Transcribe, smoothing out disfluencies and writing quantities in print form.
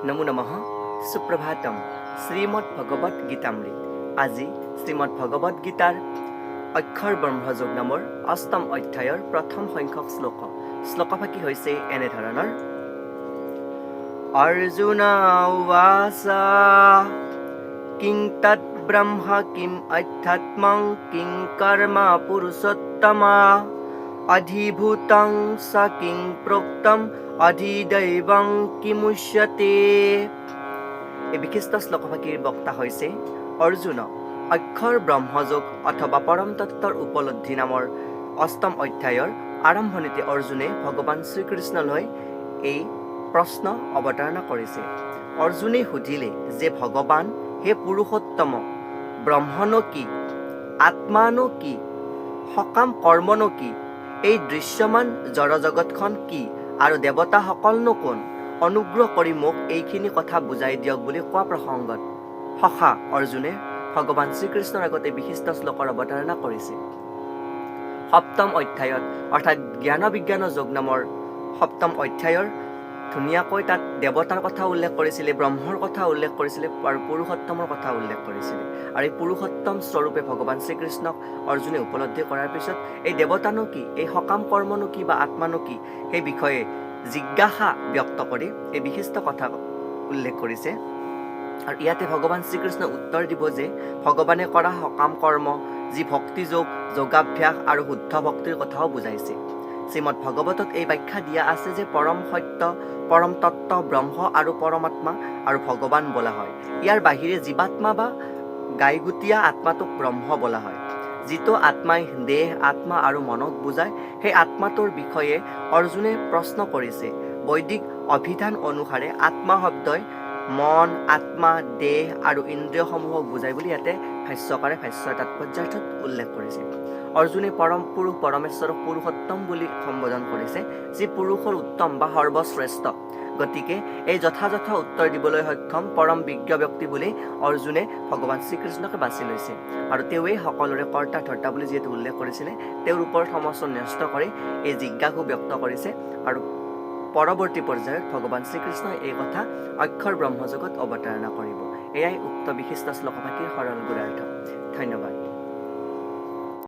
নমো নমঃ সুপ্ৰভাতম শ্ৰীমদ ভগৱত গীতামৃত আজি শ্ৰীমদ ভগৱত গীতাৰ অক্ষৰ ব্ৰহ্মযোগ নামৰ অষ্টম অধ্যায়ৰ প্ৰথম সংখ্যক শ্লোকফাকি হৈছে এনেধৰণৰ অৰ্জুনা উৱাচ কিং তৎ ব্ৰহ্ম কিম অধ্যাত্মং কিং কৰ্ম পুৰুষোত্তমা অধিভূতং স কিং প্ৰোক্তম অধিদৈৱং কিমুচ্যতে। এই বিশিষ্ট শ্লোকফাকিৰ বক্তা হৈছে অৰ্জুন। অক্ষৰ ব্ৰহ্মযোগ অথবা পৰম তত্ত্বৰ উপলব্ধি নামৰ অষ্টম অধ্যায়ৰ আৰম্ভণিতে অৰ্জুনে ভগৱান শ্ৰীকৃষ্ণলৈ এই প্ৰশ্ন অৱতাৰণা কৰিছে। অৰ্জুনে সুধিলে যে ভগৱান হে পুৰুষোত্তম, ব্ৰহ্মনো কি, আত্মানো কি, সকাম কৰ্মনো কি, এই দৃশ্যমান জড়জগতখন কি আৰু দেৱতাসকলনো কোন? অনুগ্ৰহ কৰি মোক এইখিনি কথা বুজাই দিয়ক বুলি কোৱা প্ৰসংগত সখা অৰ্জুনে ভগৱান শ্ৰীকৃষ্ণৰ আগতে বিশিষ্ট শ্লোকৰ অৱতাৰণা কৰিছে। সপ্তম অধ্যায়ত অৰ্থাৎ জ্ঞান বিজ্ঞান যোগ নামৰ সপ্তম অধ্যায়ৰ ধুনীয়াকৈ তাত দেৱতাৰ কথা উল্লেখ কৰিছিলে, ব্ৰহ্মৰ কথা উল্লেখ কৰিছিলে আৰু পুৰুষোত্তমৰ কথা উল্লেখ কৰিছিলে। আৰু এই পুৰুষোত্তম স্বৰূপে ভগৱান শ্ৰীকৃষ্ণক অৰ্জুনে উপলব্ধি কৰাৰ পিছত এই দেৱতানো কি, এই সকাম কৰ্মনো কি বা আত্মানো কি, সেই বিষয়ে জিজ্ঞাসা ব্যক্ত কৰি এই বিশিষ্ট কথা উল্লেখ কৰিছে। আৰু ইয়াতে ভগৱান শ্ৰীকৃষ্ণই উত্তৰ দিব যে ভগৱানে কৰা সকাম কৰ্ম, যি ভক্তিযোগ, যোগাভ্যাস আৰু শুদ্ধ ভক্তিৰ কথাও বুজাইছে। শ্ৰীমদ ভগৱতত এই ব্যাখ্যা দিয়া আছে যে পৰম সত্য, পৰম তত্ত্ব ব্ৰহ্ম আৰু পৰমাত্মা আৰু ভগৱান বোলা হয়। ইয়াৰ বাহিৰে জীৱাত্মা বা গাইগুটীয়া আত্মাটোক ব্ৰহ্ম বোলা হয়। যিটো আত্মাই দেহ, আত্মা আৰু মনক বুজায়, সেই আত্মাটোৰ বিষয়ে অৰ্জুনে প্ৰশ্ন কৰিছে। বৈদিক অভিধান অনুসাৰে আত্মা শব্দই মন, আত্মা, দেহ আৰু ইন্দ্ৰিয়সমূহক বুজায় বুলি ইয়াতে ভাষ্যকাৰে ভাষ্যৰ তাৎপৰ্যাৰ্থত উল্লেখ কৰিছে। অৰ্জুনে পৰম পুৰুষ পৰমেশ্বৰক পুৰুষোত্তম বুলি সম্বোধন কৰিছে, যি পুৰুষৰ উত্তম বা সৰ্বশ্ৰেষ্ঠ। গতিকে এই যথাযথ উত্তৰ দিবলৈ সক্ষম পৰম বিজ্ঞ ব্যক্তি বুলি অৰ্জুনে ভগৱান শ্ৰীকৃষ্ণকে বাছি লৈছে। আৰু তেওঁৱেই সকলোৰে কৰ্তা ধৰ্তা বুলি যিহেতু উল্লেখ কৰিছিলে, তেওঁৰ ওপৰত সমস্ত ন্যস্ত কৰি এই জিজ্ঞাসু ব্যক্ত কৰিছে। আৰু পৰৱৰ্তী পৰ্যায়ত ভগৱান শ্ৰীকৃষ্ণই এই কথা অক্ষৰ ব্ৰহ্মযোগত অৱতাৰণা কৰিব। এয়াই উক্ত বিশিষ্ট শ্লোকফাকিৰ সৰল গুৰাৰ্থ। ধন্যবাদ।